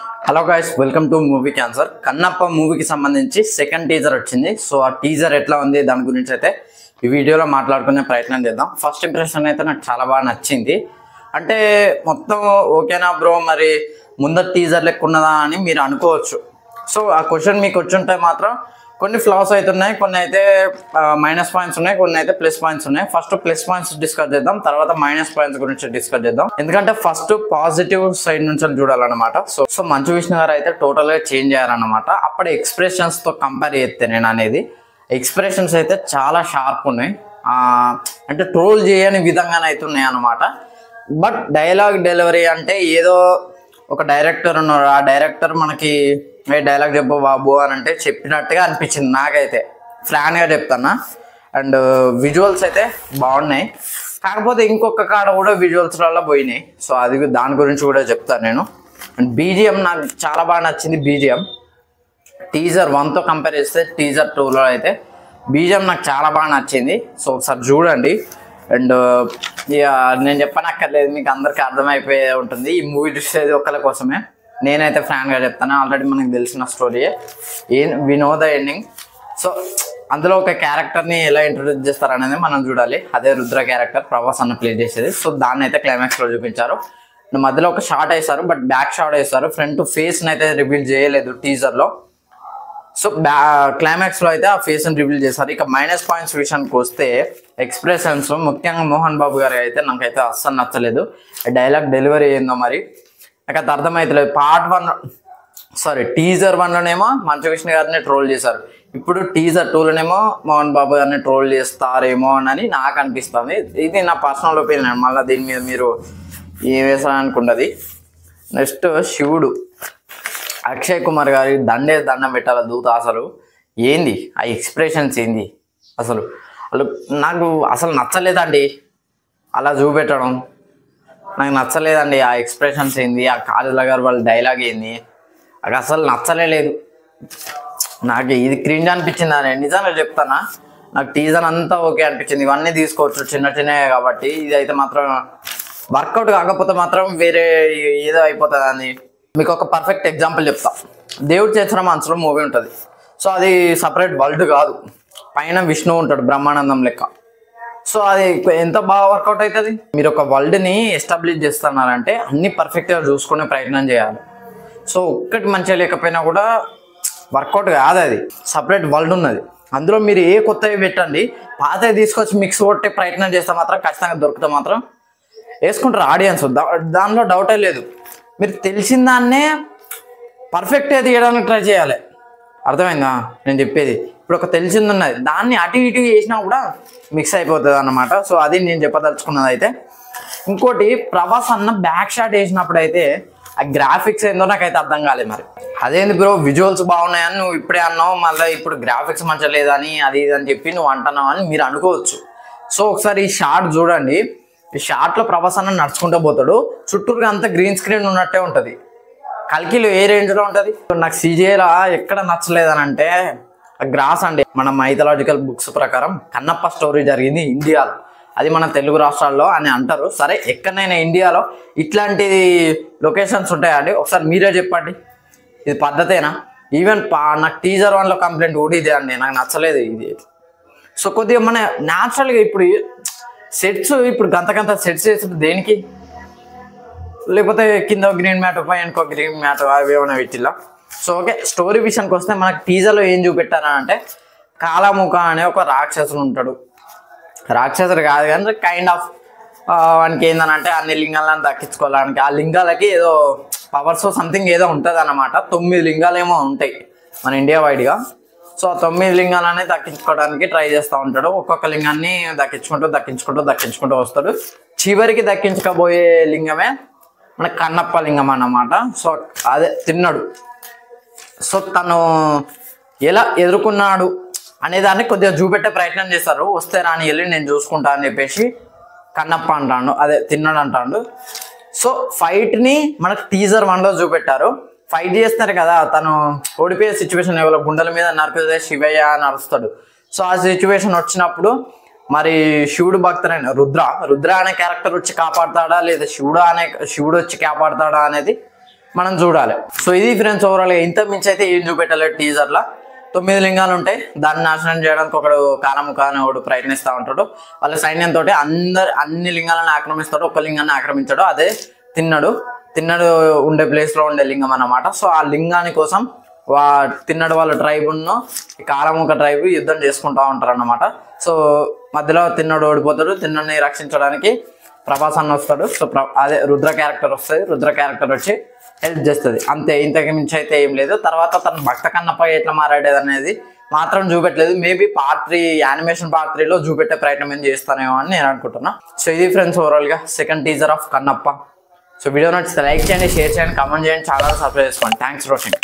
Hello guys, welcome to movie cancer. Kannappa మూవీకి సంబంధించి second teaser వచ్చింది. సో ఆ టీజర్ ఎట్లా ఉంది దాని గురించి అయితే ఈ వీడియోలో మాట్లాడుకునే ప్రయత్నం చేద్దాం. ఫస్ట్ ఇంప్రెషన్ అయితే నాకు చాలా బాగా నచ్చింది. అంటే మొత్తం ఓకేనా బ్రో, మరి ముందర టీజర్ లెక్క ఉన్నదా అని మీరు అనుకోవచ్చు. సో ఆ క్వశ్చన్ మీకు వచ్చుంటే మాత్రం కొన్ని ఫ్లాస్ అవుతున్నాయి, కొన్ని అయితే మైనస్ పాయింట్స్ ఉన్నాయి, కొన్ని అయితే ప్లస్ పాయింట్స్ ఉన్నాయి. ఫస్ట్ ప్లస్ పాయింట్స్ డిస్కస్ చేద్దాం, తర్వాత మైనస్ పాయింట్స్ గురించి డిస్కస్ చేద్దాం. ఎందుకంటే ఫస్ట్ పాజిటివ్ సైడ్ నుంచి చూడాలన్నమాట. సో మంచు విష్ణు గారు అయితే టోటల్గా చేంజ్ అయ్యారన్నమాట. అప్పటి ఎక్స్ప్రెషన్స్తో కంపేర్ చేస్తే నేను అనేది ఎక్స్ప్రెషన్స్ అయితే చాలా షార్ప్ ఉన్నాయి. అంటే ట్రోల్ చేయని విధంగానే అవుతున్నాయి అన్నమాట. బట్ డైలాగ్ డెలివరీ అంటే ఏదో ఒక డైరెక్టర్ ఉన్నారు, ఆ డైరెక్టర్ మనకి డైలాగ్ చెప్పు బాబు అని అంటే చెప్పినట్టుగా అనిపించింది నాకైతే, ఫ్రాన్గా చెప్తానా. అండ్ విజువల్స్ అయితే బాగున్నాయి, కాకపోతే ఇంకొక కాడ కూడా విజువల్స్లలో పోయినాయి. సో అది దాని గురించి కూడా చెప్తాను నేను. అండ్ బీజిఎం నాకు చాలా బాగా నచ్చింది. బీజిఎం టీజర్ 1తో కంపేర్ చేస్తే టీజర్ 2లో అయితే బీజిఎం నాకు చాలా బాగా నచ్చింది. సో ఒకసారి చూడండి. అండ్ ఇక నేను చెప్పనక్కర్లేదు, మీకు అందరికీ అర్థమైపోయే ఉంటుంది. ఈ మూవీ చూసేది ఒకళ్ళ కోసమే, నేనైతే ఫ్రాన్గా చెప్తాను. ఆల్రెడీ మనకు తెలిసిన స్టోరీయే, we know the ending. So అందులో ఒక క్యారెక్టర్ని ఎలా ఇంట్రొడ్యూస్ చేస్తారనేది మనం చూడాలి. అదే రుద్ర క్యారెక్టర్ ప్రభాస్ అన్న ప్లే చేసేది. సో దాన్ని అయితే క్లైమాక్స్లో చూపించారు. మధ్యలో ఒక షాట్ వేస్తారు, బట్ బ్యాక్ షాట్ వేస్తారు, ఫ్రంట్ ఫేస్ని అయితే రివీల్ చేయలేదు టీజర్లో. సో క్లైమాక్స్లో అయితే ఆ ఫేస్ని రివీల్ చేశారు. ఇక మైనస్ పాయింట్స్ విషయానికి వస్తే ఎక్స్ప్రెషన్స్, ముఖ్యంగా మోహన్ బాబు గారు అయితే నాకైతే అస్సలు నచ్చలేదు. డైలాగ్ డెలివరీ ఏందో మరి నాకు అది అర్థమవుతలేదు. టీజర్ 1లోనేమో మంచు విష్ణు గారిని ట్రోల్ చేశారు, ఇప్పుడు టీజర్ 2లోనేమో మోహన్ బాబు గారిని ట్రోల్ చేస్తారేమో అని నాకు అనిపిస్తుంది. ఇది నా పర్సనల్ ఒపీనియన్, మళ్ళీ దీని మీద మీరు ఏం వేసారనుకుంటుంది. నెక్స్ట్ శివుడు, అక్షయ్ కుమార్ గారి దండం పెట్టాలి దూత. అసలు ఏంది ఆ ఎక్స్ప్రెషన్స్, ఏంది అసలు నాకు అసలు నచ్చలేదండి. అలా చూపెట్టడం నాకు నచ్చలేదండి. ఆ ఎక్స్ప్రెషన్స్ ఏంది, ఆ కాజల్ గారు వాళ్ళ డైలాగ్ ఏంది, నాకు అసలు నచ్చలేదు. నాకు ఇది క్రింజ్ అనిపించింది అని నిజంగా చెప్తానా. నాకు టీజర్ అంతా ఓకే అనిపించింది, ఇవన్నీ తీసుకోవచ్చు చిన్న చిన్నవి కాబట్టి. ఇది అయితే మాత్రం వర్కౌట్ కాకపోతే మాత్రం వేరే ఏదో అయిపోతుంది అని. మీకు ఒక పర్ఫెక్ట్ ఎగ్జాంపుల్ చెప్తా. దేవుడు చేసిన మనసులో మూవీ ఉంటుంది. సో అది సపరేట్ వరల్డ్ కాదు, పైన విష్ణు ఉంటాడు బ్రహ్మానందం లెక్క. సో అది ఎంత బాగా వర్కౌట్ అవుతుంది. మీరు ఒక వరల్డ్ని ఎస్టాబ్లిష్ చేస్తున్నారంటే అన్ని పర్ఫెక్ట్గా చూసుకునే ప్రయత్నం చేయాలి. సో ఒక్కటి మంచిగా లేకపోయినా కూడా వర్కౌట్ కాదు. అది సపరేట్ వరల్డ్ ఉన్నది, అందులో మీరు ఏ కొత్తవి పెట్టండి, పాతవి తీసుకొచ్చి మిక్స్ కొట్టే ప్రయత్నం చేస్తే మాత్రం ఖచ్చితంగా దొరికితే మాత్రం వేసుకుంటారు ఆడియన్స్, దానిలో డౌటే లేదు. మీరు తెలిసిన దాన్నే పర్ఫెక్ట్గా తీయడానికి ట్రై చేయాలి. అర్థమైందా నేను చెప్పేది? ఇప్పుడు ఒక తెలిసింది ఉన్నది, దాన్ని అటు ఇటు చేసినా కూడా మిక్స్ అయిపోతుంది అన్నమాట. సో అది నేను చెప్పదలుచుకున్నది. అయితే ఇంకోటి, ప్రభాస్ అన్న బ్యాక్ షాట్ వేసినప్పుడు అయితే ఆ గ్రాఫిక్స్ ఏందో నాకైతే అర్థం కాలేదు. మరి అదేంది బ్రో, విజువల్స్ బాగున్నాయని నువ్వు ఇప్పుడే అన్నావు, మళ్ళీ ఇప్పుడు గ్రాఫిక్స్ మంచిగా లేదని అది ఇది అని చెప్పి నువ్వు అంటున్నావు అని మీరు అనుకోవచ్చు. సో ఒకసారి ఈ షాట్ చూడండి. ఈ షాట్లో ప్రభాస్ అన్న నడుచుకుంటూ పోతాడు, చుట్టూరుగా అంతా గ్రీన్ స్క్రీన్ ఉన్నట్టే ఉంటుంది. కల్కిలో ఏ రేంజ్లో ఉంటుంది. నాకు CGIలో ఎక్కడ నచ్చలేదని అంటే గ్రాస్ అండి. మన మైథలాజికల్ బుక్స్ ప్రకారం కన్నప్ప స్టోరీ జరిగింది ఇండియాలో, అది మన తెలుగు రాష్ట్రాల్లో అని అంటారు. సరే, ఎక్కడైనా ఇండియాలో ఇట్లాంటి లొకేషన్స్ ఉంటాయండి? ఒకసారి మీరే చెప్పండి, ఇది పద్ధతేనా? ఈవెన్ నాకు టీజర్ 1లో కంప్లైంట్ కూడా ఇదే అండి, నాకు నచ్చలేదు ఇది. సో కొద్దిగా మన న్యాచురల్గా ఇప్పుడు సెట్స్, ఇప్పుడు గంత సెట్స్ చేస్తుంది దేనికి? లేకపోతే కింద గ్రీన్ మ్యాట్ పై ఇంకో గ్రీన్ మ్యాట్ అవి ఏమైనా పెట్టిలా? సో ఓకే, స్టోరీ విషయానికి వస్తే మనకు టీజర్లో ఏం చూపెట్టారని అంటే కాలాముఖ అనే ఒక రాక్షసుడు ఉంటాడు. రాక్షసుడు కాదు కానీ కైండ్ ఆఫ్ వానికి ఏందనంటే అన్ని లింగాలను దక్కించుకోవడానికి, ఆ లింగాలకి ఏదో పవర్స్ సంథింగ్ ఏదో ఉంటుంది అన్నమాట. 9 లింగాలు ఏమో ఉంటాయి మన ఇండియా వైడ్గా. సో ఆ 9 లింగాలని దక్కించుకోవడానికి ట్రై చేస్తూ ఉంటాడు. ఒక్కొక్క లింగాన్ని దక్కించుకుంటూ వస్తాడు. చివరికి దక్కించకపోయే లింగమే మన కన్నప్ప లింగం అన్నమాట. సో అదే తిన్నాడు. సో తను ఎలా ఎదుర్కొన్నాడు అనేదాన్ని కొద్దిగా చూపెట్టే ప్రయత్నం చేస్తారు. వస్తే రాని వెళ్ళి నేను చూసుకుంటా అని చెప్పేసి కన్నప్ప అంటాడు, అదే తిన్నాడు అంటాడు. సో ఫైట్ని మనకు టీజర్ 1లో చూపెట్టారు. ఫైట్ చేస్తారు కదా, తను ఓడిపోయే సిచ్యువేషన్, ఎవరో గుండెల మీద నరికితే శివయ్య అని అరుస్తాడు. సో ఆ సిచ్యువేషన్ వచ్చినప్పుడు మరి శివుడు భక్తుడైన రుద్ర అనే క్యారెక్టర్ వచ్చి కాపాడతాడా లేదా శివుడు వచ్చి కాపాడతాడా అనేది మనం చూడాలి. సో ఇది ఫ్రెండ్స్ ఓవరాల్గా. ఇంత మించి అయితే ఏం చూపెట్టలేదు టీజర్లో. 9 లింగాలు ఉంటాయి. దాన్ని నాశనం చేయడానికి ఒకడు కాలముఖ అని ఒకడు ప్రయత్నిస్తూ ఉంటాడు. వాళ్ళ సైన్యంతో అన్ని లింగాలను ఆక్రమిస్తాడు. ఒక్క లింగాన్ని ఆక్రమించాడు, అదే తిన్నడు ఉండే ప్లేస్లో ఉండే లింగం అన్నమాట. సో ఆ లింగాని కోసం తిన్నడు వాళ్ళ ట్రైబును కాలముఖ ట్రైబు యుద్ధం చేసుకుంటూ ఉంటారు అన్నమాట. సో మధ్యలో తిన్నడు ఓడిపోతాడు. తిన్నడిని రక్షించడానికి ప్రభాస్ అన్న వస్తాడు. సో అదే రుద్ర క్యారెక్టర్ వస్తుంది. రుద్ర క్యారెక్టర్ వచ్చి హెల్ప్ చేస్తుంది. అంతే, ఇంతకు మించి అయితే ఏం లేదు. తర్వాత తను భక్త కన్నప్ప ఎట్లా మారాడేది అనేది మాత్రం చూపెట్టలేదు. మేబీ పార్ట్ 3 యానిమేషన్ పార్ట్ 3లో చూపెట్టే ప్రయత్నం ఏం చేస్తానేమో అని నేను అనుకుంటున్నా. సో ఇది ఫ్రెండ్స్ ఓవరాల్గా second teaser of Kannappa. So video నచ్చితే లైక్ చేయండి, షేర్ చేయండి, కామెంట్ చేయండి, ఛానల్ సబ్స్క్రైబ్ చేసుకోండి. Thanks for watching.